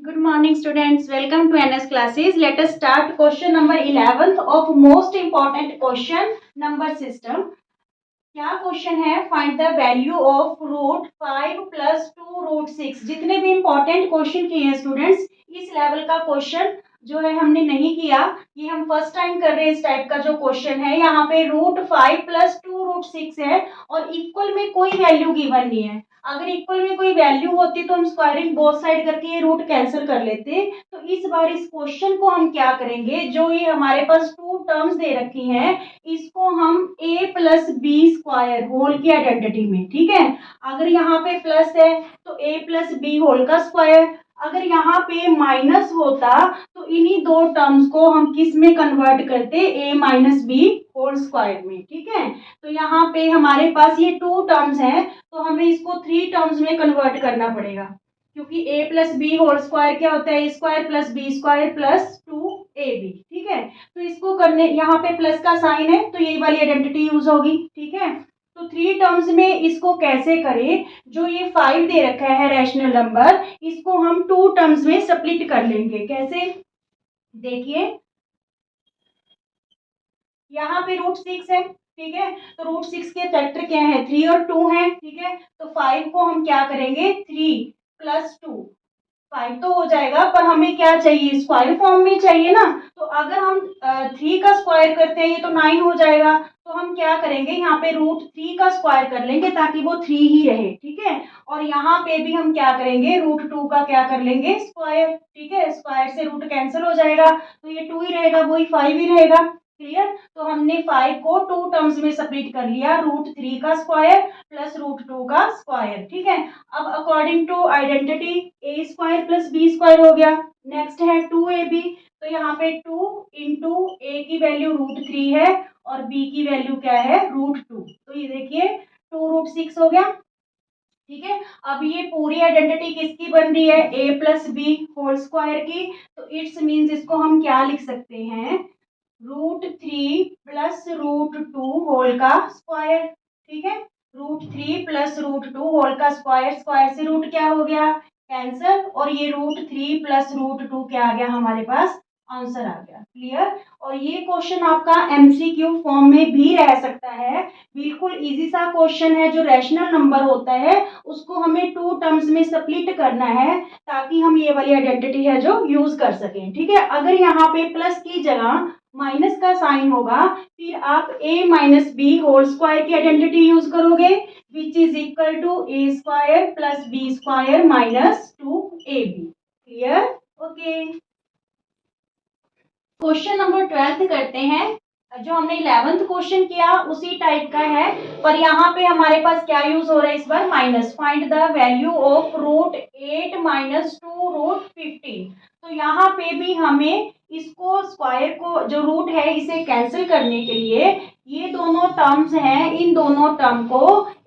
Good morning, students. Welcome to NS classes. Let us start question number 11th of most important question number system. क्या question है? Find the value of root 5 plus 2 root 6। जितने भी important question किए हैं students, इस level का question जो है हमने नहीं किया। ये हम फर्स्ट टाइम कर रहे हैं। इस टाइप का जो क्वेश्चन है, यहाँ पे रूट 5 प्लस 2 रूट 6 है और इक्वल में कोई वैल्यू गिवन नहीं है। अगर इक्वल में कोई वैल्यू होती तो हम स्क्वायरिंग बोथ साइड करके ये रूट कैंसिल कर लेते। तो इस बार इस क्वेश्चन को हम क्या करेंगे, जो ये हमारे पास टू टर्म्स दे रखी हैं, इसको हम a plus B square whole की आइडेंटिटी में, ठीक है। अगर यहाँ पे प्लस है तो a प्लस बी होल का स्क्वायर, अगर यहाँ पे माइनस होता तो इन्हीं दो टर्म्स को हम किस में कन्वर्ट करते, a minus B whole square में, ठीक है। तो यहाँ पे हमारे पास ये टू टर्म्स हैं, तो हमें इसको थ्री टर्म्स में कन्वर्ट करना पड़ेगा, क्योंकि a plus B whole square क्या होता है, a square plus B square plus 2ab, ठीक है। तो इसको करने, यहाँ पे प्लस का साइन है तो यही वाली आइडेंटिटी यूज होगी, ठीक है। तो थ्री टर्म्स में इसको कैसे करें, जो ये 5 दे रखा है रैशनल नंबर, इसको हम टू टर्म्स में स्प्लिट कर लेंगे। कैसे, देखिए यहाँ पे रूट 6 है, ठीक है। तो रूट 6 के फैक्टर क्या है, 3 और 2 है, ठीक है। तो 5 को हम क्या करेंगे, 3 प्लस 2, 5 तो हो जाएगा, पर हमें क्या चाहिए, स्क्वायर फॉर्म में चाहिए ना। तो अगर हम 3 का स्क्वायर करते हैं, ये तो 9 हो जाएगा। तो हम क्या करेंगे, यहाँ पे रूट 3 का स्क्वायर कर लेंगे ताकि वो 3 ही रहे, ठीक है। और यहाँ पे भी हम क्या करेंगे, रूट 2 का क्या कर लेंगे, स्क्वायर, ठीक है। स्क्वायर से रूट कैंसिल हो जाएगा, तो ये 2 ही रहेगा, वही 5 ही रहेगा। क्लियर। तो हमने 5 को टू टर्म्स में स्प्लिट कर लिया, रूट 3 का स्क्वायर प्लस रूट 2 का स्क्वायर, ठीक है। अब according to identity A square plus B square हो गया। नेक्स्ट है 2ab, तो यहाँ पे 2 इंटू ए की वैल्यू रूट 3 है और बी की वैल्यू क्या है, रूट 2। तो ये देखिए 2 रूट 6 हो गया, ठीक है। अब ये पूरी आइडेंटिटी किसकी बन रही है, ए प्लस बी होल स्क्वायर की। तो इट्स मीन्स इसको हम क्या लिख सकते हैं, रूट 3 प्लस रूट 2 होल का स्क्वायर, ठीक है। रूट 3 प्लस रूट 2 होल का स्क्वायर, स्क्वायर से रूट क्या हो गया, कैंसल, और ये रूट 3 प्लस रूट 2 क्या आ गया हमारे पास, आंसर आ गया। क्लियर। और ये क्वेश्चन आपका एमसीक्यू फॉर्म में भी रह सकता है। बिल्कुल इजी सा क्वेश्चन है। जो रैशनल नंबर होता है उसको हमें टू टर्म्स में स्प्लिट करना है, ताकि हम ये वाली आइडेंटिटी है जो यूज कर सकें, ठीक है। अगर यहाँ पे प्लस की जगह माइनस का साइन होगा, फिर आप a minus B whole square की आइडेंटिटी यूज करोगे, which is equal to a square plus B square minus 2ab। Clear, okay. Question number 12 करते हैं। जो हमने 11th क्वेश्चन किया उसी टाइप का है, पर यहाँ पे हमारे पास क्या यूज हो रहा है इस बार, minus. Find the value of root 8 minus 2 root 15। तो यहाँ पे भी हमें इसको स्क्वायर को, जो रूट है, इसे कैंसिल करने के लिए ये दोनों टर्म्स हैं, इन दोनों टर्म को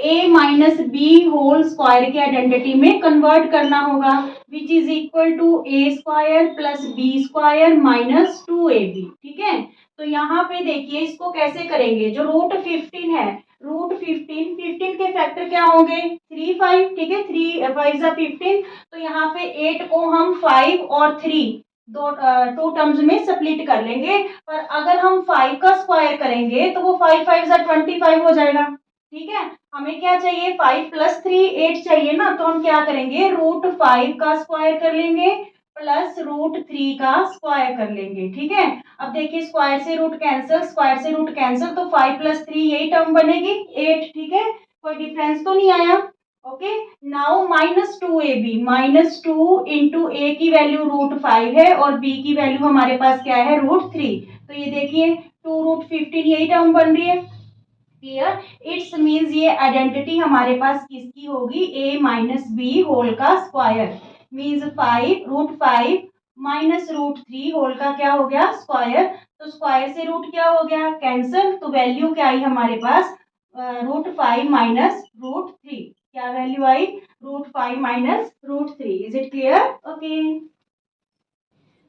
a minus B whole square की आइडेंटिटी में कन्वर्ट करना होगा, which is equal to a square plus B square minus 2ab, ठीक है। तो यहाँ पे देखिए इसको कैसे करेंगे, जो रूट 15 है, रूट 15 के फैक्टर क्या होंगे, 3 5, ठीक है। 3 5 जा 15। तो यहाँ पे 8 को हम 5 और 3 दो टू टर्म्स में स्प्लिट कर लेंगे। पर अगर हम 5 का स्क्वायर करेंगे तो वो 5 5 जा 25 हो जाएगा, ठीक है। हमें क्या चाहिए, 5 प्लस 3 8 चाहिए ना। तो हम क्या करेंगे, रूट 5 का स्क्वायर कर लेंगे प्लस रूट 3 का स्क्वायर कर लेंगे, ठीक है। अब देखिए स्क्वायर से रूट कैंसिल, स्क्वायर से रूट कैंसिल, तो 5 प्लस 3 यही टर्म बनेगी 8, ठीक है। कोई डिफरेंस तो नहीं आया, okay. Now minus 2ab, minus 2 into A की वैल्यू रूट 5 है और बी की वैल्यू हमारे पास क्या है, रूट 3। तो ये देखिए 2 रूट 15 यही टर्म बन रही है। क्लियर। इट्स मीन्स ये आइडेंटिटी हमारे पास किसकी होगी, a माइनस बी होल का square, means 5 root 5 minus root 3 whole का क्या हो गया, स्क्वायर। तो स्क्वायर से रूट क्या हो गया, कैंसिल। तो वैल्यू क्या आई हमारे पास, रूट 5 माइनस रूट 3। क्या वैल्यू आई, root 5 minus root 3। Is it clear, okay.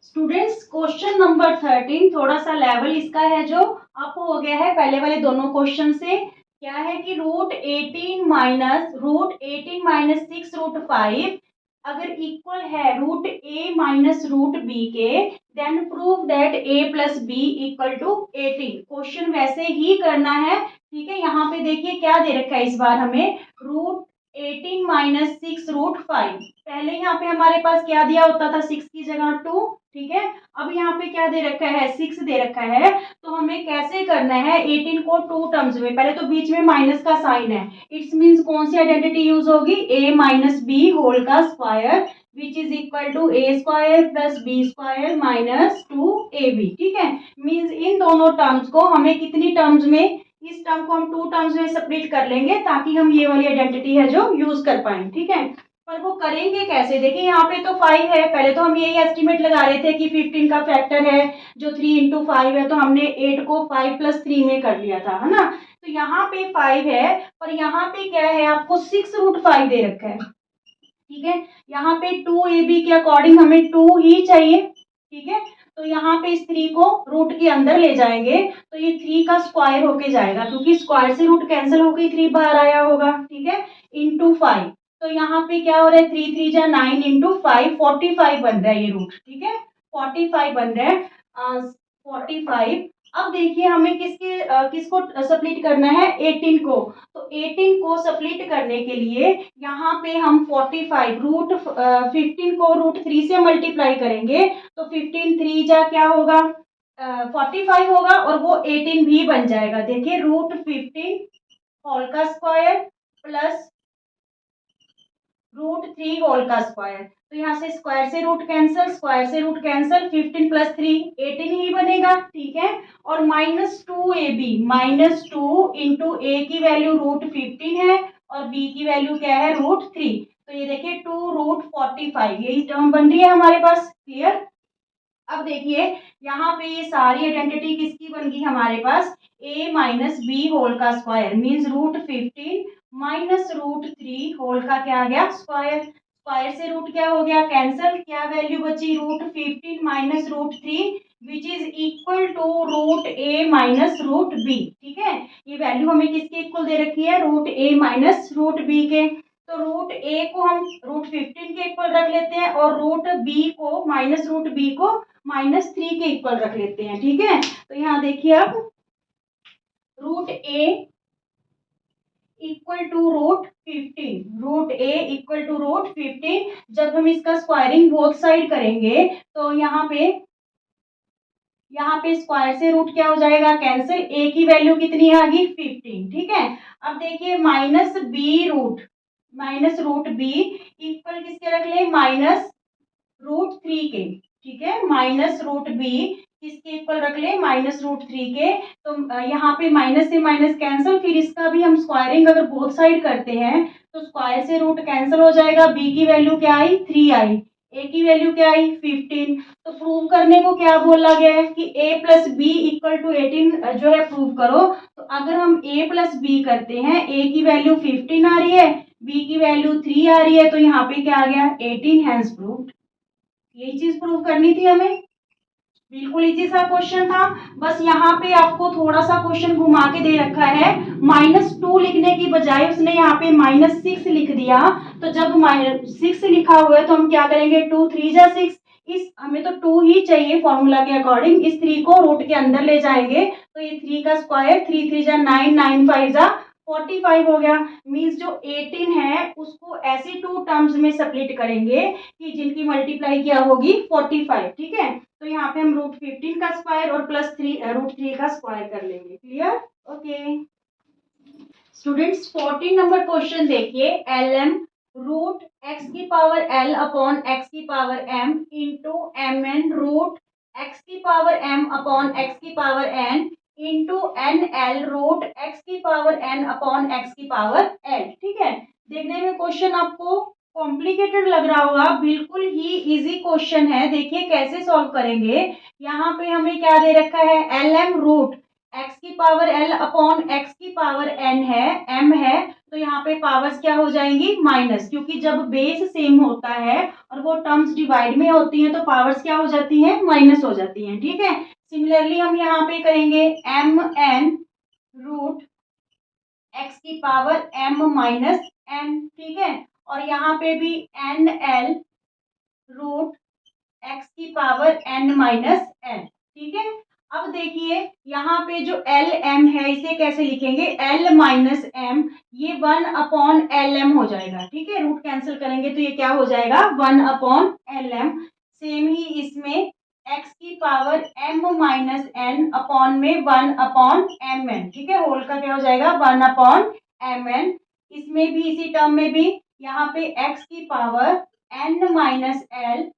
Students question number 13 थोड़ा सा लेवल इसका है जो अप हो गया है पहले वाले दोनों क्वेश्चन से। क्या है कि रूट 18 माइनस 6 रूट 5 अगर इक्वल है root A minus root B के, then prove that A plus B equal to 18। Question वैसे ही करना है, ठीक है। यहाँ पे देखिए क्या दे रखा है इस बार हमें, रूट 18 माइनस 6 रूट 5। पहले यहाँ पे हमारे पास क्या दिया होता था, 6 की जगह 2, ठीक है। अब यहाँ पे क्या दे रखा है, 6 दे रखा है। तो हमें कैसे करना है, 18 को 2 टर्म्स में, पहले तो बीच में माइनस का साइन है, इट्स मीन्स कौन सी आइडेंटिटी यूज होगी, a माइनस बी होल का square which is equal to A square plus B square minus 2ab, ठीक है। मीन्स इन दोनों टर्म्स को हमें कितनी टर्म्स में, इस टर्म को हम 2 टर्म्स में सेपरेट कर लेंगे ताकि हम ये वाली आइडेंटिटी है जो यूज कर पाए, ठीक है। पर वो करेंगे कैसे, देखिए यहाँ पे तो 5 है, पहले तो हम यही एस्टिमेट लगा रहे थे कि 15 का फैक्टर है जो 3 इंटू 5 है, तो हमने 8 को 5 प्लस 3 में कर लिया था, है ना। तो यहाँ पे 5 है, पर यहाँ पे क्या है, आपको 6 रूट 5 दे रखा है, ठीक है। यहाँ पे 2ab के अकॉर्डिंग हमें 2 ही चाहिए, ठीक है। तो यहाँ पे इस 3 को रूट के अंदर ले जाएंगे तो ये 3 का स्क्वायर होके जाएगा, क्योंकि स्क्वायर से रूट कैंसिल होके 3 बाहर आया होगा, ठीक है, इंटू 5। तो यहाँ पे क्या हो रहा है, 3 3 जा 9 इंटू 5, 45 बन रहा है ये रूट, ठीक है, 45 बन रहा है, 45। अब देखिए हमें किसको स्प्लिट करना है, 18 को। तो 18 को स्प्लिट करने के लिए यहाँ पे हम 45 रूट 15 को रूट 3 से मल्टीप्लाई करेंगे, तो 15 3 जा क्या होगा, 45 होगा, और वो 18 भी बन जाएगा। देखिए रूट 15 होल का स्क्वायर प्लस रूट 3 होल का स्क्वायर, तो यहाँ से स्क्वायर से रूट कैंसल, स्क्वायर से रूट कैंसल, 15 प्लस 3 18 ही बनेगा, ठीक है। और minus 2ab, minus 2 into A की वैल्यू रूट 15 है और बी की वैल्यू क्या है, रूट 3। तो ये देखिए 2 रूट 45, यही टर्म बन रही है हमारे पास, क्लियर। अब देखिए यहाँ पे ये सारी आइडेंटिटी किसकी बन गई हमारे पास, a माइनस बी होल का square means root 15 minus root 3 whole का क्या आ गया, स्क्वायर। स्क्वायर से रूट क्या हो गया, कैंसल, क्या वैल्यू बची, root 15 minus root 3 which is equal to root a minus root b, ठीक है। ये वैल्यू हमें किसके इक्वल दे रखी है, root a minus root b के। तो रूट a को हम रूट 15 के इक्वल रख लेते हैं और रूट b को माइनस रूट b को -3 के इक्वल रख लेते हैं, ठीक है। तो यहाँ देखिए अब root a equal to root 15, root a equal to root 15। जब हम इसका स्क्वायरिंग बोथ साइड करेंगे तो यहाँ पे स्क्वायर से रूट क्या हो जाएगा, कैंसिल, a की वैल्यू कितनी आ गई, 15, ठीक है। अब देखिए माइनस रूट बी इक्वल किसके रख ले, माइनस रूट 3 के, ठीक है, माइनस रूट बी किसके इक्वल रख ले, माइनस रूट 3 के। तो यहाँ पे माइनस से माइनस कैंसिल, फिर इसका भी हम स्क्वायरिंग अगर बोथ साइड करते हैं तो स्क्वायर से रूट कैंसिल हो जाएगा, बी की वैल्यू क्या आई, 3 आई, ए की वैल्यू क्या आई, 15। तो प्रूव करने को क्या बोला गया है कि a plus B equal to 18 जो है प्रूव करो। तो अगर हम a प्लस बी करते हैं, a की वैल्यू 15 आ रही है, b की वैल्यू 3 आ रही है, तो यहाँ पे क्या आ गया, 18 हैंस प्रूव्ड। यही चीज प्रूव करनी थी हमें, बिल्कुल इजी सा क्वेश्चन था। बस यहाँ पे आपको थोड़ा सा क्वेश्चन घुमा के दे रखा है, -2 लिखने की बजाय उसने यहाँ पे -6 लिख दिया। तो जब -6 लिखा हुआ है तो हम क्या करेंगे, 2 3 जा 6, इस हमें तो 2 ही चाहिए फॉर्मूला के अकॉर्डिंग, इस 3 को रूट के अंदर ले जाएंगे तो ये 3 का स्क्वायर, 3 3 जा 9, 9 5 जा 45 हो गया। मीन्स जो 18 है उसको ऐसे 2 टर्म्स में स्प्लिट करेंगे कि जिनकी मल्टीप्लाई क्या होगी, 45, ठीक है। तो यहाँ पे हम रूट 15 का स्क्वायर और प्लस 3 रूट 3 का स्क्वायर कर लेंगे, clear, okay. Students 14 number question देखिए, एल एम रूट एक्स की पावर एल अपॉन एक्स की power M into M N root X की पावर एम अपॉन एक्स की power N into N L root X की power N upon X की power L, ठीक है। देखने में क्वेश्चन आपको कॉम्प्लिकेटेड लग रहा होगा, बिल्कुल ही इजी क्वेश्चन है। देखिए कैसे सॉल्व करेंगे, यहाँ पे हमें क्या दे रखा है, एल एम रूट एक्स की पावर एल अपॉन एक्स की पावर एन है, एम है, तो यहाँ पे पावर्स क्या हो जाएंगी, माइनस, क्योंकि जब बेस सेम होता है और वो टर्म्स डिवाइड में होती हैं तो पावर्स क्या हो जाती हैं, माइनस हो जाती हैं, ठीक है। सिमिलरली हम यहाँ पे करेंगे एम एन रूट एक्स की पावर एम माइनस एन, ठीक है। और यहाँ पे भी एन एल रूट एक्स की पावर n माइनस एल। ठीक है, अब देखिए यहाँ पे जो एल एम है इसे कैसे लिखेंगे, एल माइनस एम, ये 1/LM हो जाएगा। ठीक है, रूट कैंसिल करेंगे तो ये क्या हो जाएगा, 1/LM। सेम ही इसमें एक्स की power m minus N upon में 1/mn। ठीक है, होल का क्या हो जाएगा, 1/mn। इसमें भी इसी टर्म में भी यहाँ पे एक्स की power n minus L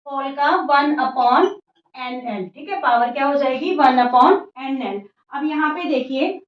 whole का 1/NL। ठीक है, पावर क्या हो जाएगी, 1/NL। अब यहाँ पे देखिए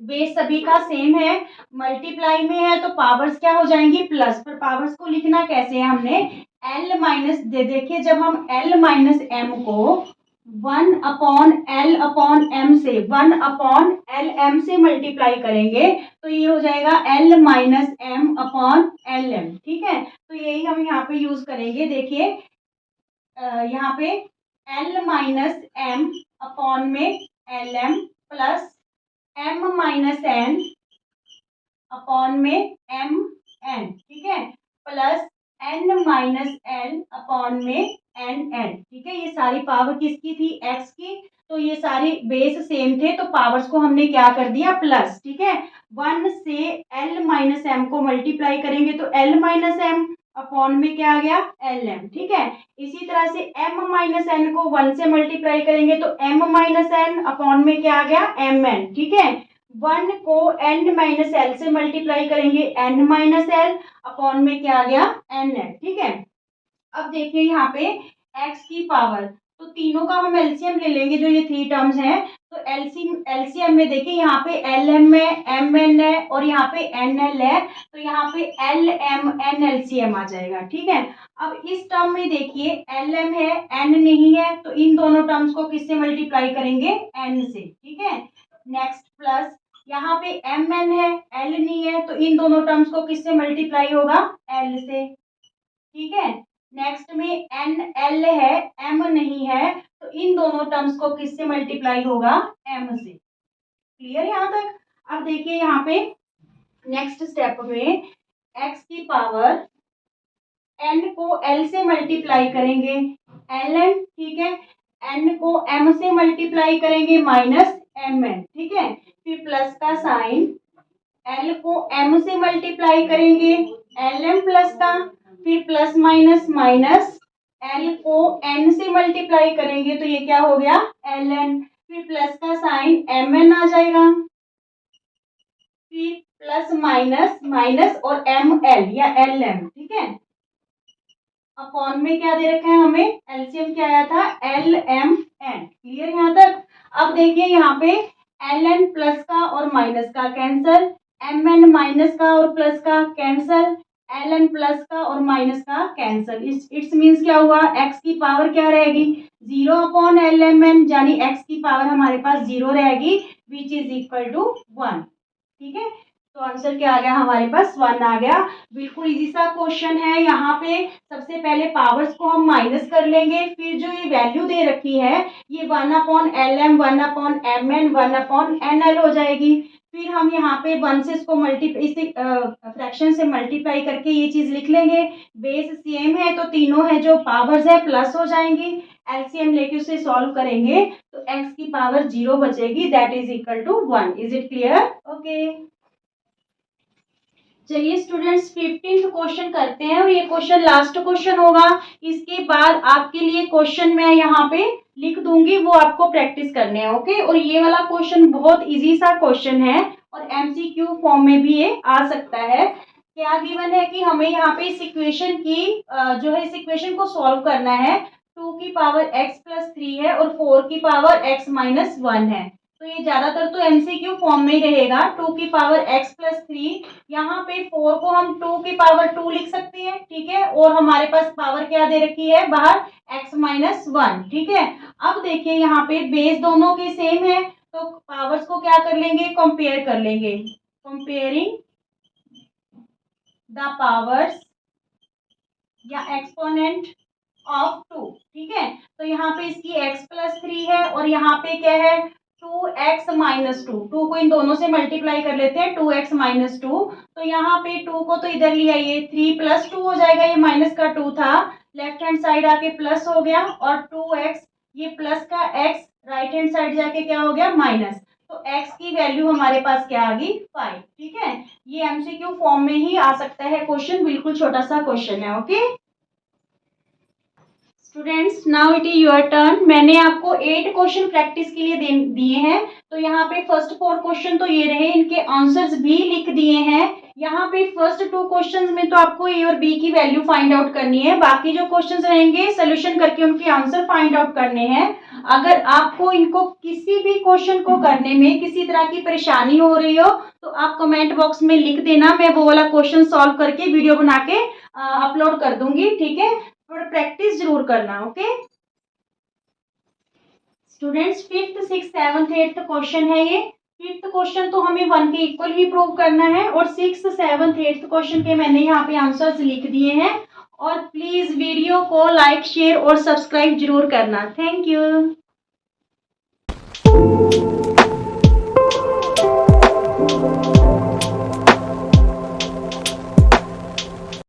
बेस सभी का सेम है, मल्टीप्लाई में है तो पावर्स क्या हो जाएंगी, प्लस। पर पावर्स को लिखना कैसे है, हमने एल माइनस देखिए जब हम एल माइनस एम को 1/L/m से 1/LM से मल्टीप्लाई करेंगे तो ये हो जाएगा L माइनस M/LM। ठीक है, तो यही हम यहाँ पे यूज करेंगे। देखिए यहाँ पे L माइनस एम अपॉन में LM plus M minus N upon में MN। ठीक है, plus N minus L upon में NL। ठीक है, ये सारी पावर किसकी थी, X की। तो ये सारी बेस सेम थे तो पावर्स को हमने क्या कर दिया, प्लस। ठीक है, 1 से L माइनस एम को मल्टीप्लाई करेंगे तो L माइनस एम अपॉन में क्या आ गया, LM। ठीक है, इसी तरह से m माइनस एन को 1 से मल्टीप्लाई करेंगे तो m माइनस एन अपॉन में क्या आ गया, MN। ठीक है, 1 को n माइनस एल से मल्टीप्लाई करेंगे n माइनस एल अपॉन में क्या आ गया, NL। ठीक है, अब देखिए यहाँ पे x की पावर, तो तीनों का हम एलसीएम ले लेंगे, जो ये 3 टर्म्स हैं। तो एलसीएम में देखिए यहाँ पे LM है, MN है और यहाँ पे NL है, तो यहाँ पे LMN एलसीएम आ जाएगा। ठीक है, अब इस टर्म में देखिए LM है, N नहीं है, तो इन दोनों टर्म्स को किससे मल्टीप्लाई करेंगे, N से। ठीक है, नेक्स्ट प्लस यहाँ पे MN है, L नहीं है, तो इन दोनों टर्म्स को किससे मल्टीप्लाई होगा, L से। ठीक है, नेक्स्ट में NL है, M नहीं है, तो इन दोनों टर्म्स को किससे मल्टीप्लाई होगा, M से। क्लियर यहाँ तक। अब देखिए यहाँ पे नेक्स्ट स्टेप में x की पावर n को l से मल्टीप्लाई करेंगे ln। ठीक है, n को m से मल्टीप्लाई करेंगे माइनस mn। ठीक है, फिर प्लस का साइन, l को m से मल्टीप्लाई करेंगे lm प्लस का, फिर प्लस माइनस माइनस, l को n से मल्टीप्लाई करेंगे तो ये क्या हो गया, ln, फिर प्लस का साइन mn आ जाएगा, फिर प्लस माइनस माइनस और ml या lm। ठीक है, अपॉन में क्या दे रखा है हमें, एलसीएम क्या आया था, LMN। क्लियर यहाँ तक। अब देखिए यहाँ पे LN प्लस का और माइनस का कैंसल, MN माइनस का और प्लस का कैंसल, LN प्लस का और माइनस का कैंसल। इट्स मीन्स क्या हुआ, x की पावर क्या रहेगी, 0/LMN, यानी x की पावर हमारे पास 0 रहेगी, विच इज इक्वल टू 1। ठीक है, तो आंसर क्या आ गया हमारे पास, 1 आ गया। बिल्कुल इजी सा क्वेश्चन है। यहाँ पे सबसे पहले पावर्स को हम माइनस कर लेंगे, फिर जो ये वैल्यू दे रखी है ये 1/LM 1/MN 1/NL हो जाएगी। फिर हम यहाँ पे 1 से इसको इसे फ्रैक्शन से मल्टीप्लाई करके ये चीज लिख लेंगे। बेस सेम है तो तीनों है जो पावर्स है प्लस हो जाएंगी। एलसीएम लेके उसे सॉल्व करेंगे तो x की पावर 0 बचेगी, that is equal to 1। Is it clear, okay. चलिए स्टूडेंट्स 15th क्वेश्चन करते हैं और ये क्वेश्चन लास्ट क्वेश्चन होगा। इसके बाद आपके लिए क्वेश्चन मैं यहाँ पे लिख दूंगी, वो आपको प्रैक्टिस करने हैं, ओके। और ये वाला क्वेश्चन बहुत इजी सा क्वेश्चन है और एमसीक्यू फॉर्म में भी ये आ सकता है। क्या गिवन है कि हमें यहाँ पे इस इक्वेशन की जो है इस इक्वेशन को सॉल्व करना है। 2 की पावर x प्लस 3 है और 4 की पावर x माइनस 1 है, तो ये ज्यादातर तो एमसीक्यू फॉर्म में ही रहेगा। 2 की पावर x प्लस 3, यहाँ पे 4 को हम 2 की पावर 2 लिख सकते हैं। ठीक है, और हमारे पास पावर क्या दे रखी है बाहर, x माइनस 1। ठीक है, अब देखिए यहाँ पे बेस दोनों के सेम है तो पावर्स को क्या कर लेंगे, कंपेयर कर लेंगे। कंपेयरिंग द पावर्स या एक्सपोनेंट ऑफ 2। ठीक है, तो यहाँ पे इसकी x प्लस 3 है और यहाँ पे क्या है 2 2x माइनस टू, टू को इन दोनों से मल्टीप्लाई कर लेते हैं, 2x माइनस टू। तो यहाँ पे 2 को तो इधर ले आइए, 3 प्लस 2 हो जाएगा, ये माइनस का 2 था, लेफ्ट हैंड साइड आके प्लस हो गया, और 2x ये प्लस का x राइट हैंड साइड जाके क्या हो गया माइनस। तो x की वैल्यू हमारे पास क्या आ गई 5। ठीक है, ये एमसीक्यू फॉर्म में ही आ सकता है क्वेश्चन, बिल्कुल छोटा सा क्वेश्चन है। Okay students, now it is your turn. मैंने आपको 8 क्वेश्चन प्रैक्टिस के लिए दिए हैं। तो यहाँ पे फर्स्ट 4 क्वेश्चन तो ये रहे, इनके आंसर्स भी लिख दिए हैं। यहाँ पे फर्स्ट 2 क्वेश्चंस में तो आपको ए और बी की वैल्यू फाइंड आउट करनी है, बाकी जो क्वेश्चंस रहेंगे सोल्यूशन करके उनके आंसर फाइंड आउट करने हैं। अगर आपको इनको किसी भी क्वेश्चन को करने में किसी तरह की परेशानी हो रही हो तो आप कमेंट बॉक्स में लिख देना, मैं वो वाला क्वेश्चन सॉल्व करके वीडियो बना के अपलोड कर दूंगी। ठीक है, थोड़ा प्रैक्टिस जरूर करना। Okay students, 5th 6th 7th 8th question है ये। 5th क्वेश्चन तो हमें 1 के इक्वल ही प्रूव करना है, और 6th 7th 8th क्वेश्चन के मैंने यहाँ पे आंसर्स लिख दिए हैं। और प्लीज वीडियो को लाइक शेयर और सब्सक्राइब जरूर करना। Thank you.